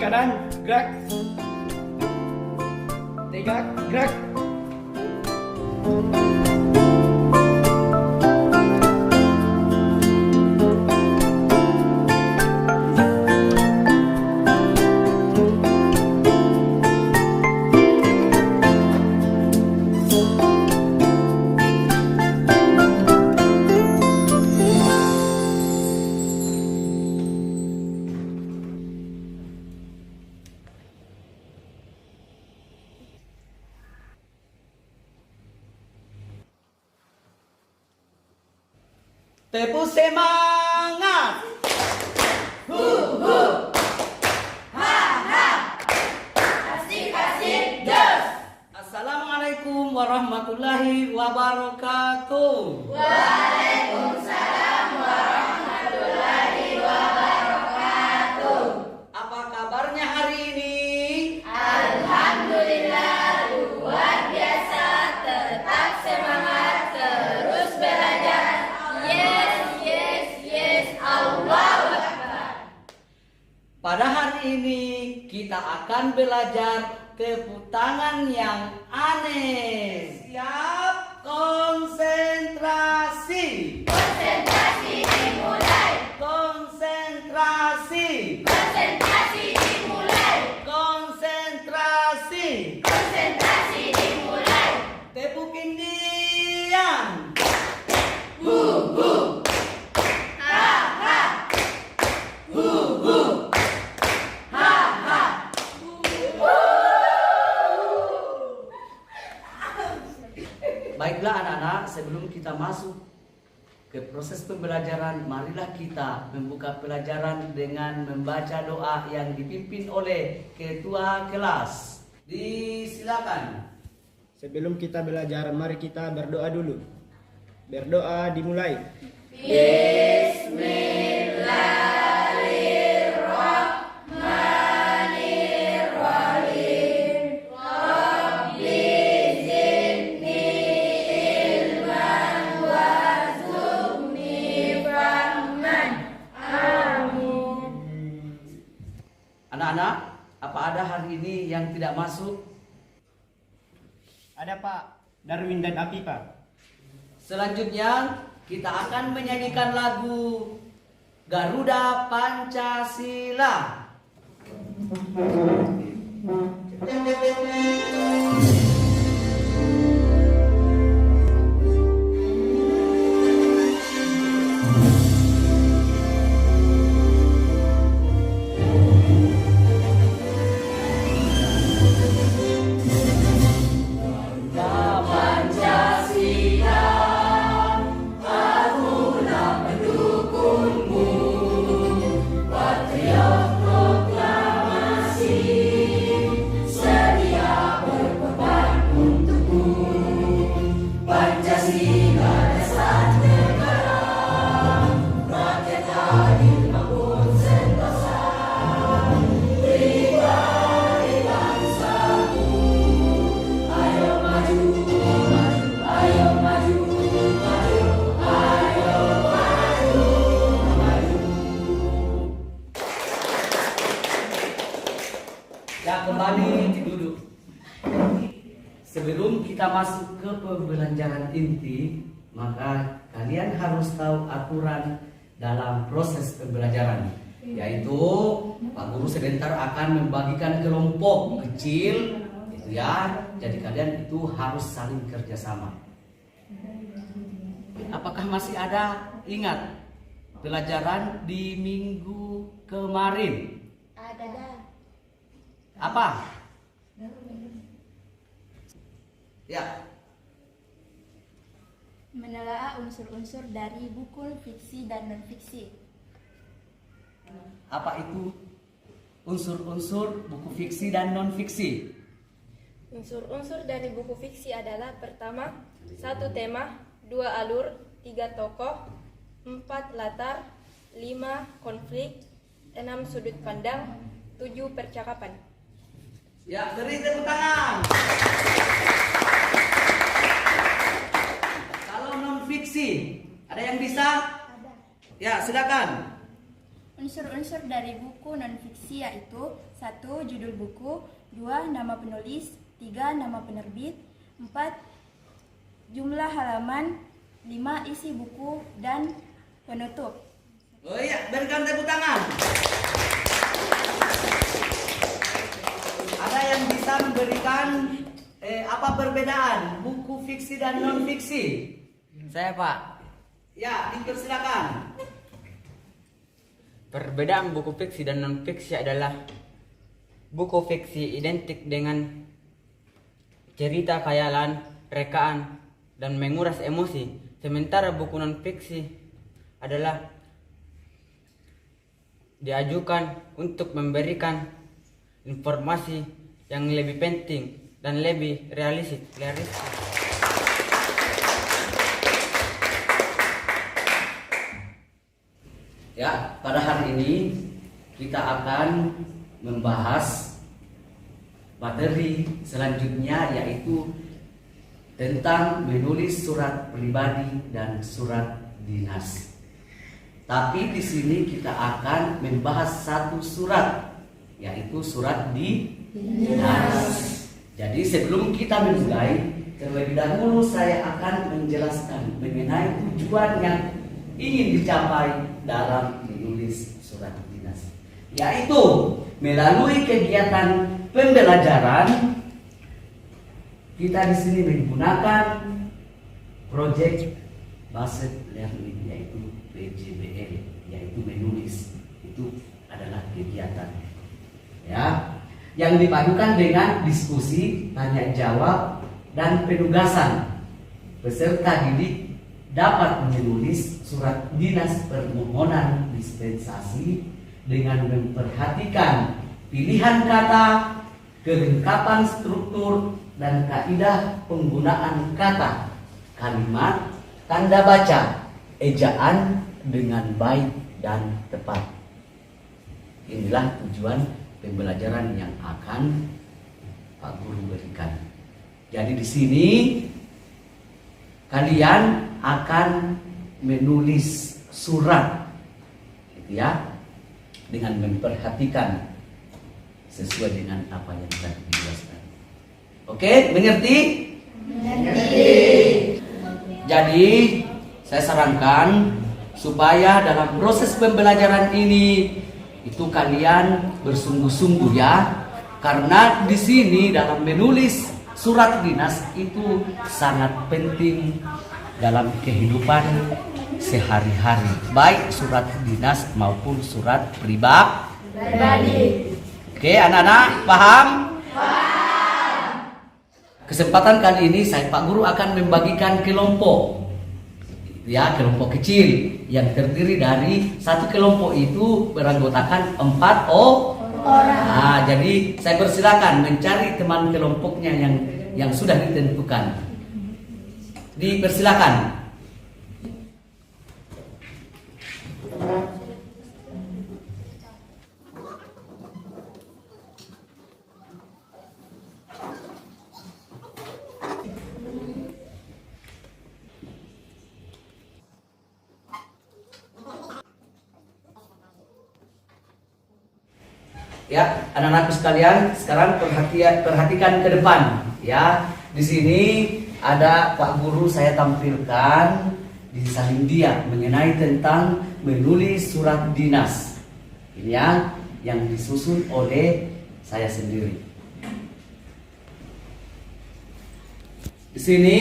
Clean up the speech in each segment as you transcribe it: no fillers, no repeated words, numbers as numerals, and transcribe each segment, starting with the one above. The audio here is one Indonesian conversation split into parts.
kanan, gerak. Tegak, gerak. Tepuk semangat. Hu hu. Ha ha. Asik asik jos. Assalamualaikum warahmatullahi wabarakatuh. Waalaikumsalam warahmatullahi wabarakatuh. Apa kabarnya hari ini? Alhamdulillah luar biasa, tetap semangat, terus belajar. Yes, yes, yes, Allahu Akbar. Pada hari ini kita akan belajar tepuk tangan yang aneh. Siap, konsentrasi. Konsentrasi dimulai. Konsentrasi. Konsentrasi dimulai. Konsentrasi. Konsentrasi dimulai. Tepuk indian. Hu hu. Ha ha. Hu hu. Ha ha. Baiklah anak-anak, sebelum kita masuk ke proses pembelajaran, marilah kita membuka pelajaran dengan membaca doa yang dipimpin oleh ketua kelas. Disilakan. Sebelum kita belajar, mari kita berdoa dulu. Berdoa dimulai. Bismillahirrahmanirrahim. Rabbi zidni ilman warzuqni fahman. Amin. Anak-anak, apa ada hari ini yang tidak masuk? Ada Pak, Darwin dan Afifa. Selanjutnya kita akan menyanyikan lagu Garuda Pancasila. Ya, kembali duduk. Sebelum kita masuk ke pembelajaran inti, maka kalian harus tahu aturan dalam proses pembelajaran, yaitu Pak Guru sebentar akan membagikan kelompok kecil, itu ya. Jadi kalian itu harus saling kerjasama. Apakah masih ada ingat pelajaran di minggu kemarin? Ada. Apa? Ya. Menelaah unsur-unsur dari buku fiksi dan non-fiksi. Apa itu unsur-unsur buku fiksi dan non-fiksi? Unsur-unsur dari buku fiksi adalah pertama, 1 tema, 2 alur, 3 tokoh, 4 latar, 5 konflik, 6 sudut pandang, 7 percakapan. Ya, beri tepuk tangan. Kalau non-fiksi, ada yang bisa? Ada. Ya, silakan. Unsur-unsur dari buku non-fiksi yaitu 1. Judul buku, 2. Nama penulis, 3. Nama penerbit, 4. Jumlah halaman, 5. Isi buku, dan penutup. Oh iya, berikan tepuk tangan. Ada yang bisa memberikan apa perbedaan buku fiksi dan non fiksi? Saya Pak. Ya, dipersilakan. Perbedaan buku fiksi dan non fiksi adalah buku fiksi identik dengan cerita khayalan, rekaan, dan menguras emosi. Sementara buku non fiksi adalah diajukan untuk memberikan informasi yang lebih penting dan lebih realistis. Ya, pada hari ini kita akan membahas materi selanjutnya, yaitu tentang menulis surat pribadi dan surat dinas. Tapi di sini kita akan membahas satu surat, yaitu surat dinas. Jadi sebelum kita memulai, terlebih dahulu saya akan menjelaskan mengenai tujuan yang ingin dicapai dalam menulis surat dinas, yaitu melalui kegiatan pembelajaran kita di sini menggunakan project based learning, yaitu PJBL, yaitu menulis. Itu adalah kegiatan ya yang dipadukan dengan diskusi, tanya jawab, dan penugasan. Peserta didik dapat menulis surat dinas permohonan dispensasi dengan memperhatikan pilihan kata, kelengkapan struktur, dan kaidah penggunaan kata, kalimat, tanda baca, ejaan dengan baik dan tepat. Inilah tujuan pembelajaran yang akan Pak Guru berikan. Jadi di sini kalian akan menulis surat, gitu ya, dengan memperhatikan sesuai dengan apa yang tadi dijelaskan. Oke, mengerti? Mengerti. Jadi saya sarankan supaya dalam proses pembelajaran ini itu kalian bersungguh-sungguh ya, karena di sini dalam menulis surat dinas itu sangat penting dalam kehidupan sehari-hari, baik surat dinas maupun surat pribadi. Oke, anak-anak paham? Paham. Kesempatan kali ini saya Pak Guru akan membagikan kelompok. Ya, kelompok kecil yang terdiri dari satu kelompok itu beranggotakan 4 orang. Nah, jadi saya persilakan mencari teman kelompoknya yang sudah ditentukan. Dipersilakan. Ya, anak-anakku sekalian, sekarang perhatikan ke depan. Ya, di sini ada Pak Guru saya tampilkan di samping dia mengenai tentang menulis surat dinas. Ini ya, yang disusun oleh saya sendiri. Di sini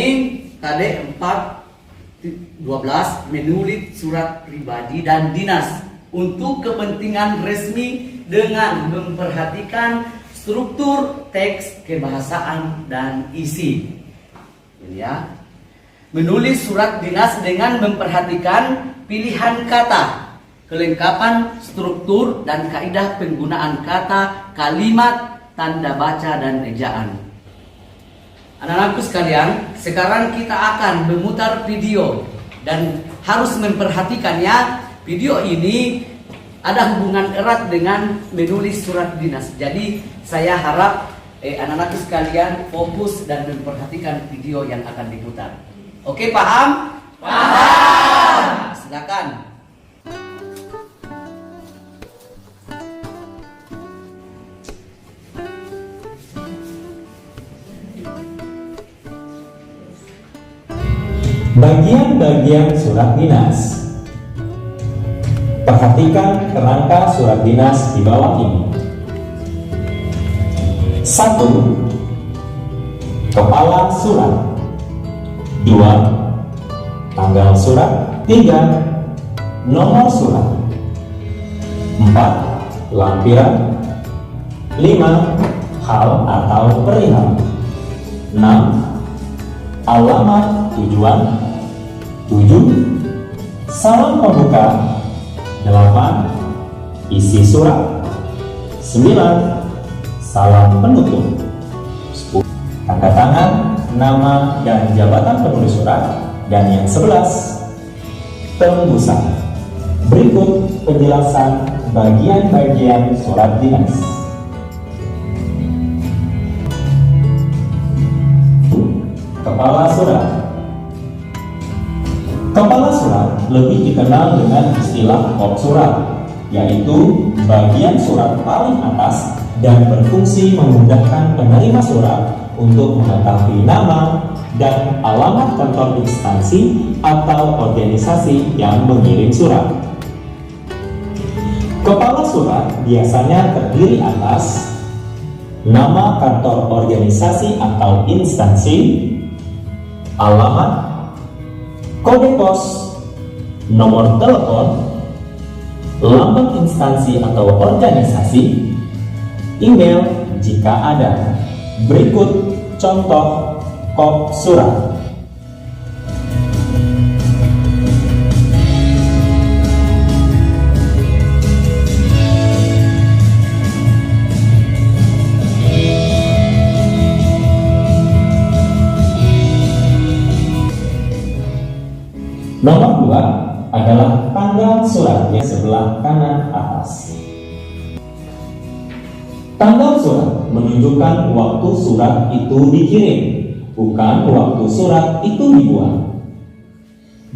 KD 412 menulis surat pribadi dan dinas untuk kepentingan resmi dengan memperhatikan struktur teks, kebahasaan, dan isi. Ini ya. Menulis surat dinas dengan memperhatikan pilihan kata, kelengkapan struktur, dan kaidah penggunaan kata, kalimat, tanda baca, dan ejaan. Anak-anakku sekalian, sekarang kita akan memutar video dan harus memperhatikan ya, video ini ada hubungan erat dengan menulis surat dinas. Jadi saya harap anak-anak sekalian fokus dan memperhatikan video yang akan diputar. Oke, paham? Paham. Silakan. Bagian-bagian surat dinas. Perhatikan kerangka surat dinas di bawah ini. 1. Kepala surat. 2. Tanggal surat. 3. Nomor surat. 4. Lampiran. 5. Hal atau perihal. 6. Alamat tujuan. 7. Salam pembuka. 8. Isi surat. 9. Salam penutup. 10. Tanda tangan, nama dan jabatan penulis surat. Dan yang 11, tembusan. Berikut penjelasan bagian-bagian surat dinas. Kepala surat. Kepala surat lebih dikenal dengan istilah kop surat, yaitu bagian surat paling atas dan berfungsi memudahkan penerima surat untuk mengetahui nama dan alamat kantor instansi atau organisasi yang mengirim surat. Kepala surat biasanya terdiri atas nama kantor organisasi atau instansi, alamat, kode pos, nomor telepon, lambang instansi atau organisasi, email jika ada. Berikut contoh kop surat. Nomor 2 adalah tanggal surat yang sebelah kanan atas. Tanggal surat menunjukkan waktu surat itu dikirim, bukan waktu surat itu dibuat.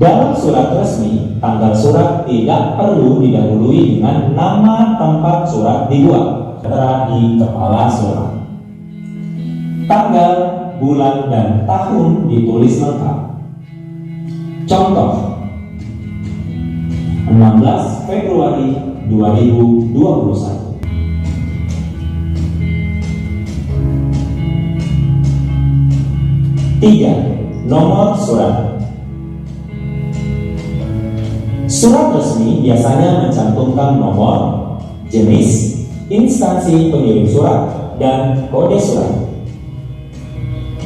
Dalam surat resmi, tanggal surat tidak perlu didahului dengan nama tempat surat dibuat, tertera di kepala surat. Tanggal, bulan, dan tahun ditulis lengkap. Contoh, 16 Februari 2021. 3. Nomor surat. Surat resmi biasanya mencantumkan nomor, jenis, instansi pengirim surat, dan kode surat.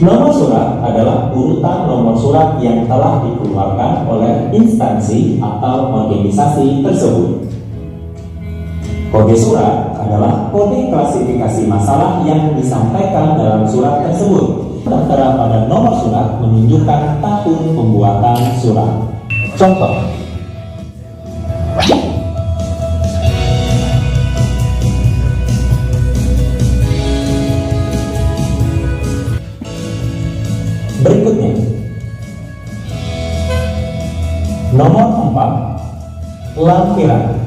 Nomor surat adalah urutan nomor surat yang telah dikeluarkan oleh instansi atau organisasi tersebut. Kode surat adalah kode klasifikasi masalah yang disampaikan dalam surat tersebut. Tertera pada nomor surat menunjukkan tahun pembuatan surat. Contoh, berikutnya, nomor 4, lampiran.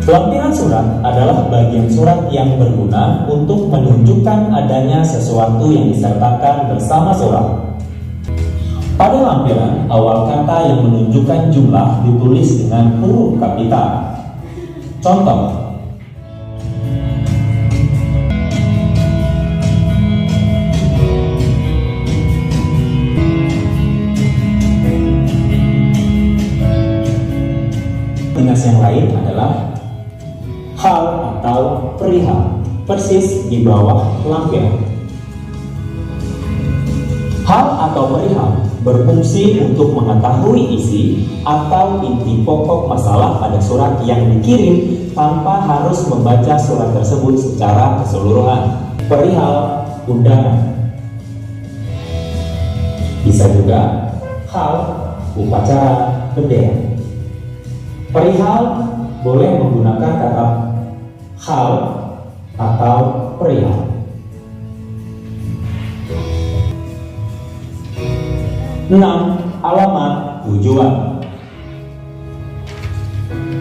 Lampiran surat adalah bagian surat yang berguna untuk menunjukkan adanya sesuatu yang disertakan bersama surat. Pada lampiran, awal kata yang menunjukkan jumlah ditulis dengan huruf kapital. Contoh, dinas yang lain adalah hal atau perihal, persis di bawah lampiran. Hal atau perihal berfungsi untuk mengetahui isi atau inti pokok masalah pada surat yang dikirim tanpa harus membaca surat tersebut secara keseluruhan. Perihal undangan. Bisa juga hal upacara bendera. Perihal boleh menggunakan kata hal atau perihal. 6. Alamat tujuan.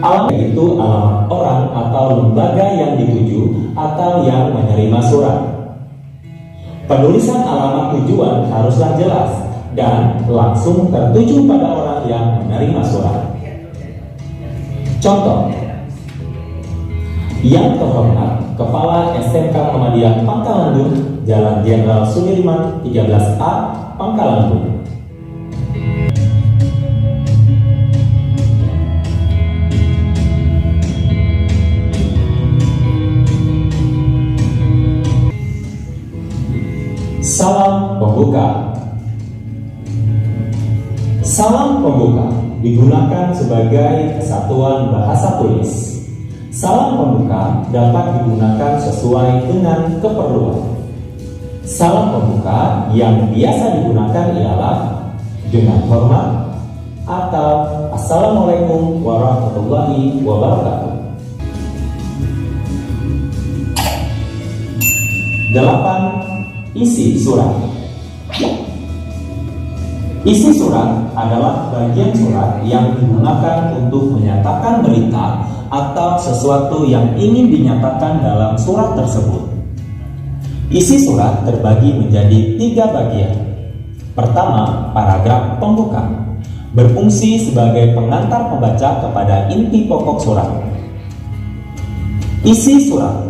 Alamat itu alamat orang atau lembaga yang dituju atau yang menerima surat. Penulisan alamat tujuan haruslah jelas dan langsung tertuju pada orang yang menerima surat. Contoh, yang terhormat Kepala SMK Muhammadiyah Pangkalanbun, Jalan Jenderal Sudirman 13A, Pangkalanbun. Salam pembuka. Salam pembuka digunakan sebagai kesatuan bahasa tulis. Salam pembuka dapat digunakan sesuai dengan keperluan. Salam pembuka yang biasa digunakan ialah dengan hormat atau Assalamualaikum warahmatullahi wabarakatuh. 8. Isi surat. Isi surat adalah bagian surat yang digunakan untuk menyatakan berita atau sesuatu yang ingin dinyatakan dalam surat tersebut. Isi surat terbagi menjadi 3 bagian. Pertama, paragraf pembuka, berfungsi sebagai pengantar pembaca kepada inti pokok surat. Isi surat.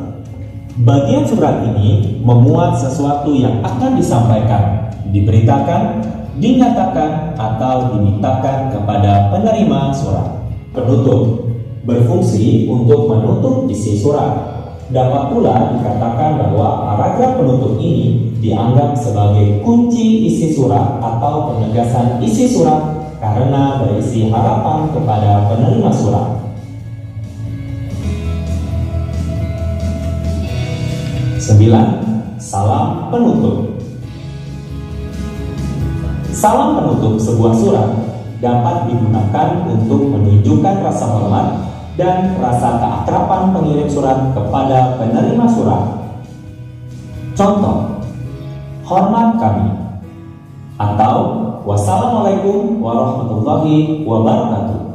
Bagian surat ini memuat sesuatu yang akan disampaikan, diberitakan, dinyatakan, atau dimintakan kepada penerima surat. Penutup berfungsi untuk menutup isi surat. Dapat pula dikatakan bahwa paragraf penutup ini dianggap sebagai kunci isi surat atau penegasan isi surat karena berisi harapan kepada penerima surat. 9. Salam penutup. Salam penutup sebuah surat dapat digunakan untuk menunjukkan rasa hormat dan rasa keakraban pengirim surat kepada penerima surat. Contoh, hormat kami, atau wassalamualaikum warahmatullahi wabarakatuh.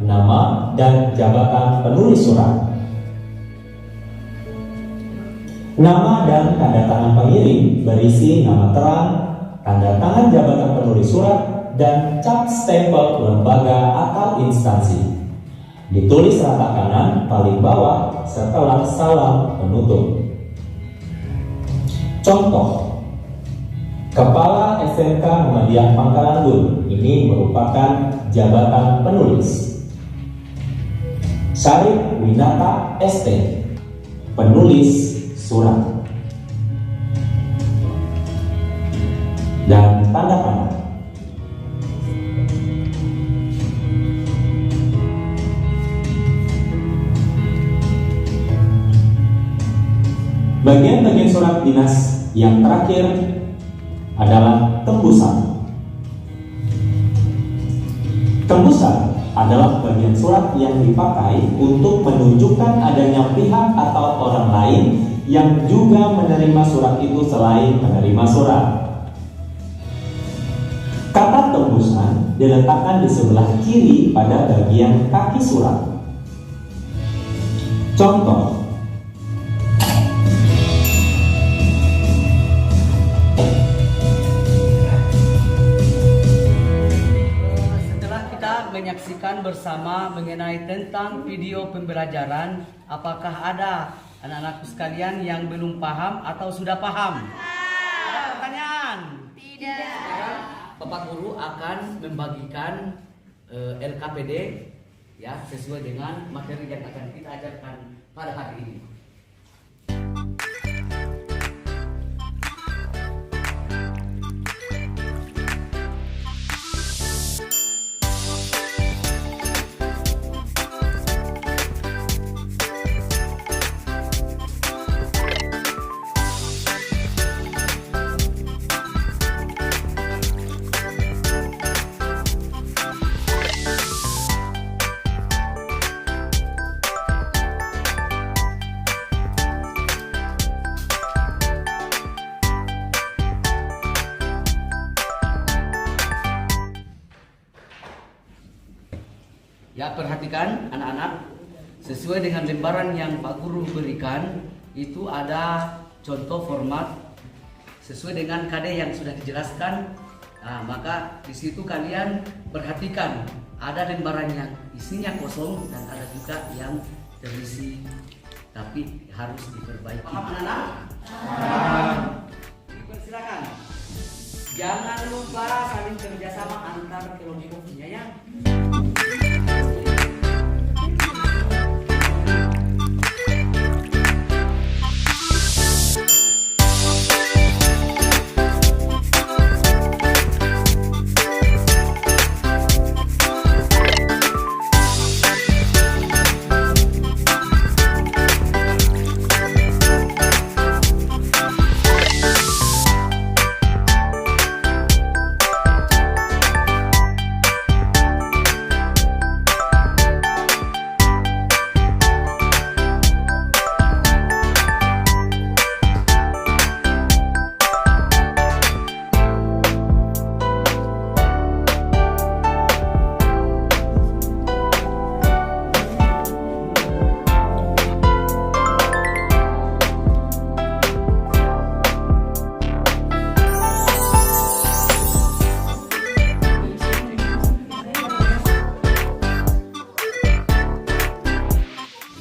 Nama dan jabatan penulis surat. Nama dan tanda tangan pengirim berisi nama terang, tanda tangan jabatan penulis surat, dan cap stempel lembaga atau instansi. Ditulis rata kanan paling bawah setelah salam penutup. Contoh, Kepala SMK Muhammadiyah Pangkalanbun, ini merupakan jabatan penulis. Syarif Winata ST, penulis surat. Dan tanda panah. Bagian-bagian surat dinas yang terakhir adalah tembusan. Tembusan adalah bagian surat yang dipakai untuk menunjukkan adanya pihak atau orang lain yang juga menerima surat itu selain penerima surat. Kata tembusan diletakkan di sebelah kiri pada bagian kaki surat. Contoh, menyaksikan bersama mengenai tentang video pembelajaran, apakah ada anak-anakku sekalian yang belum paham atau sudah paham? Ada pertanyaan? Tidak. Bapak Guru akan membagikan LKPD ya sesuai dengan materi yang akan kita ajarkan pada hari ini. Ya, perhatikan anak-anak, sesuai dengan lembaran yang Pak Guru berikan itu ada contoh format sesuai dengan KD yang sudah dijelaskan. Nah, maka di situ kalian perhatikan ada lembaran yang isinya kosong dan ada juga yang terisi tapi harus diperbaiki. Paham anak-anak? Silakan. Jangan lupa saling kerjasama antar kelompoknya ya.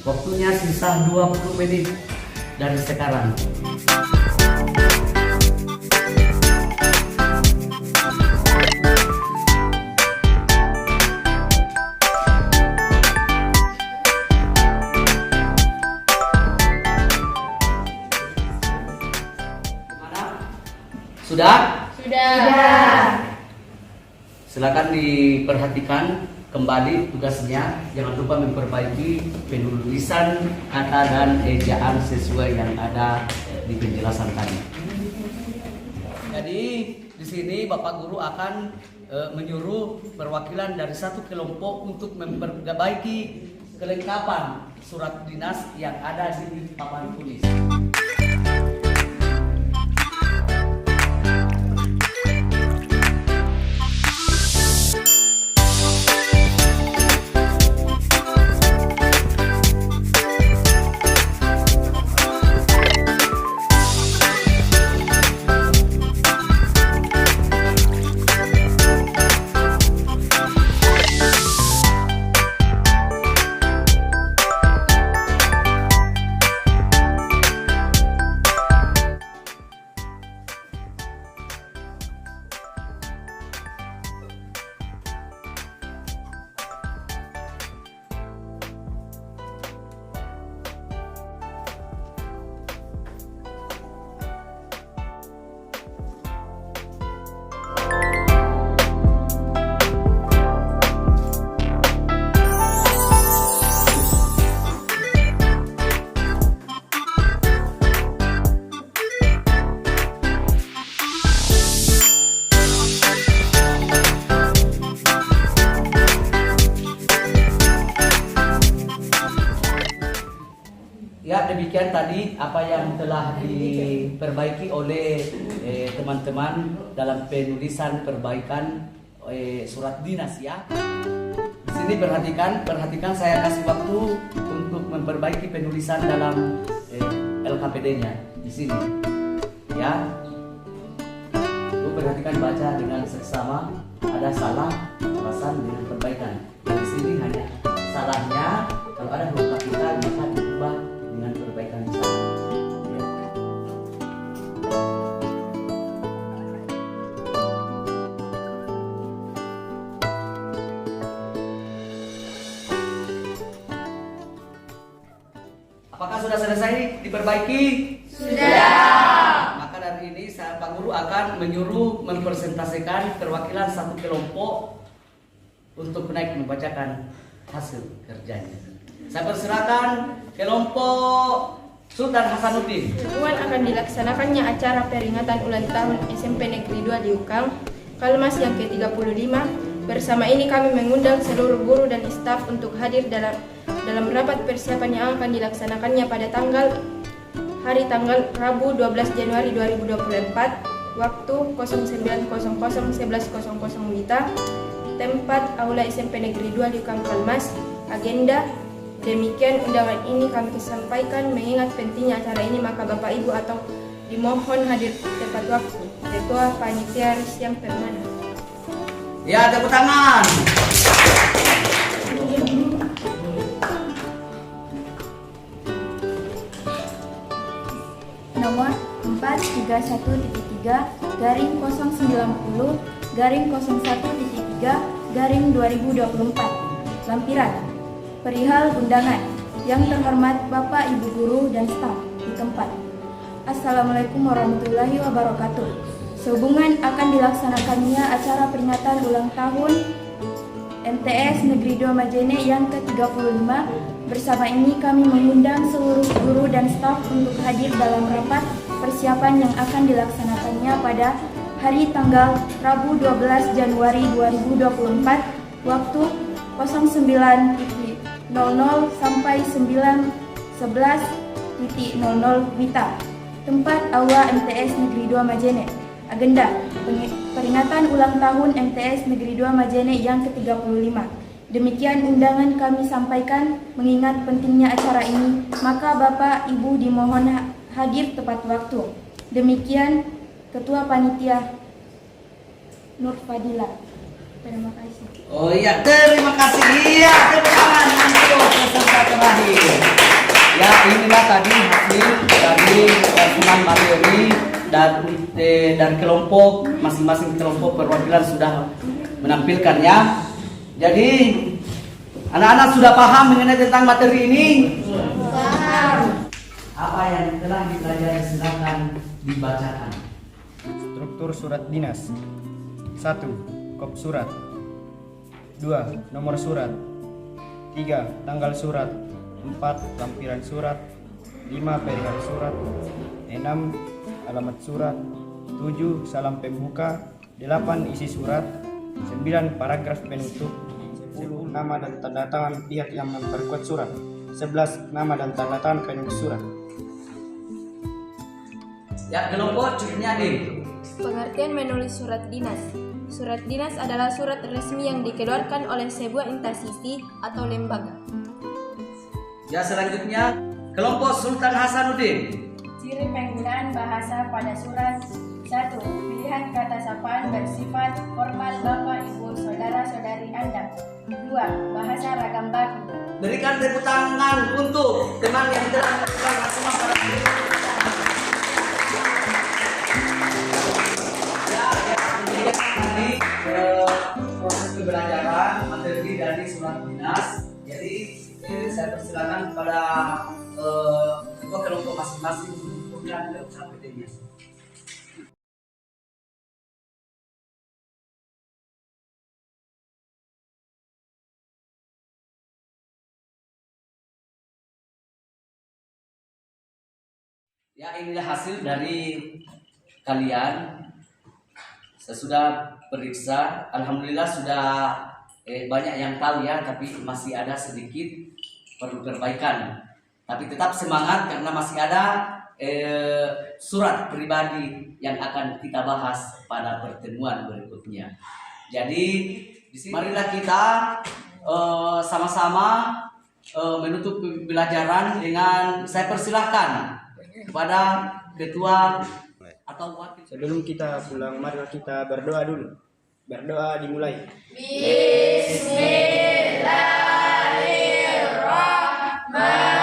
Waktunya sisa 20 menit dari sekarang. Sudah? Sudah. Silakan diperhatikan kembali tugasnya. Jangan lupa memperbaiki penulisan kata dan ejaan sesuai yang ada di penjelasan tadi. Jadi di sini Bapak Guru akan menyuruh perwakilan dari satu kelompok untuk memperbaiki kelengkapan surat dinas yang ada di papan tulis. Ya, demikian tadi apa yang telah diperbaiki oleh teman-teman dalam penulisan perbaikan surat dinas ya. Di sini perhatikan saya kasih waktu untuk memperbaiki penulisan dalam LKPD-nya di sini. Ya. Lu perhatikan, baca dengan seksama, ada salah, alasan dengan perbaikan. Di sini hanya salahnya kalau ada huruf kapital maka diubah dengan perbaikan salah. Ya. Apakah sudah selesai diperbaiki? Sudah. Maka dari ini Pak Guru akan menyuruh mempresentasikan perwakilan satu kelompok untuk naik membacakan hasil kerjanya. Saya persilakan kelompok Sultan Hasanuddin. Pertemuan akan dilaksanakannya acara peringatan ulang tahun SMP Negeri 2 di Ukang, Kalmas yang ke-35. Bersama ini kami mengundang seluruh guru dan staf untuk hadir dalam rapat persiapan yang akan dilaksanakannya pada hari tanggal Rabu 12 Januari 2024, waktu 09.00 11.00 WITA, tempat Aula SMP Negeri 2 di Ukang Kalmas. Agenda Demikian undangan ini kami sampaikan mengingat pentingnya acara ini, maka Bapak Ibu atau dimohon hadir tepat waktu. Ketua Panitia Risyam Permana. Ya, tepuk tangan. Nomor 431.3/01.3/2024. Lampiran perihal undangan. Yang terhormat Bapak Ibu guru dan staf di tempat. Assalamualaikum warahmatullahi wabarakatuh. Sehubungan akan dilaksanakannya acara peringatan ulang tahun MTS Negeri 2 Majene yang ke-35, bersama ini kami mengundang seluruh guru dan staf untuk hadir dalam rapat persiapan yang akan dilaksanakannya pada hari tanggal Rabu 12 Januari 2024, waktu 09.00 sampai 11.00 WITA. Tempat Aula MTS Negeri 2 Majene. Agenda peringatan ulang tahun MTS Negeri 2 Majene yang ke-35. Demikian undangan kami sampaikan mengingat pentingnya acara ini, maka Bapak Ibu dimohon hadir tepat waktu. Demikian Ketua Panitia Nur Fadila. Terima kasih. Oh iya, terima kasih. Iya, tepuk tangan untuk peserta terakhir. Ya, inilah tadi hasil dari teman materi dari kelompok, masing-masing kelompok perwakilan sudah menampilkannya. Jadi anak-anak sudah paham mengenai tentang materi ini? Paham. Apa yang telah dipelajari silakan dibacakan. Struktur surat dinas. 1. Kop surat. 2. Nomor surat. 3. Tanggal surat. 4. Lampiran surat. 5. Perihal surat. 6. Alamat surat. 7. Salam pembuka. 8. Isi surat. 9. Paragraf penutup. 10. Nama dan tanda tangan pihak yang memperkuat surat. 11. Nama dan tanda tangan penulis surat. Ya, kelompok cukupnya nih. Pengertian menulis surat dinas. Surat dinas adalah surat resmi yang dikeluarkan oleh sebuah instansi atau lembaga. Ya, selanjutnya kelompok Sultan Hasanuddin. Ciri penggunaan bahasa pada surat. 1. Pilihan kata sapaan bersifat formal Bapak, Ibu, Saudara-saudari Anda. 2. Bahasa ragam baku. Berikan tepuk tangan untuk teman yang telah melakukan rangkuman pada hari ini. Tadi proses pembelajaran materi dari surat dinas. Jadi saya persilakan kepada kelompok masing-masing untuk mengambil materi. Ya, inilah hasil dari kalian. Saya sudah periksa, alhamdulillah sudah banyak yang tahu ya, tapi masih ada sedikit perlu perbaikan. Tapi tetap semangat karena masih ada surat pribadi yang akan kita bahas pada pertemuan berikutnya. Jadi marilah kita sama-sama menutup pembelajaran dengan saya persilahkan kepada ketua atau wakil. Sebelum kita pulang, mari kita berdoa dulu. Berdoa dimulai. Bismillahirrahmanirrahim.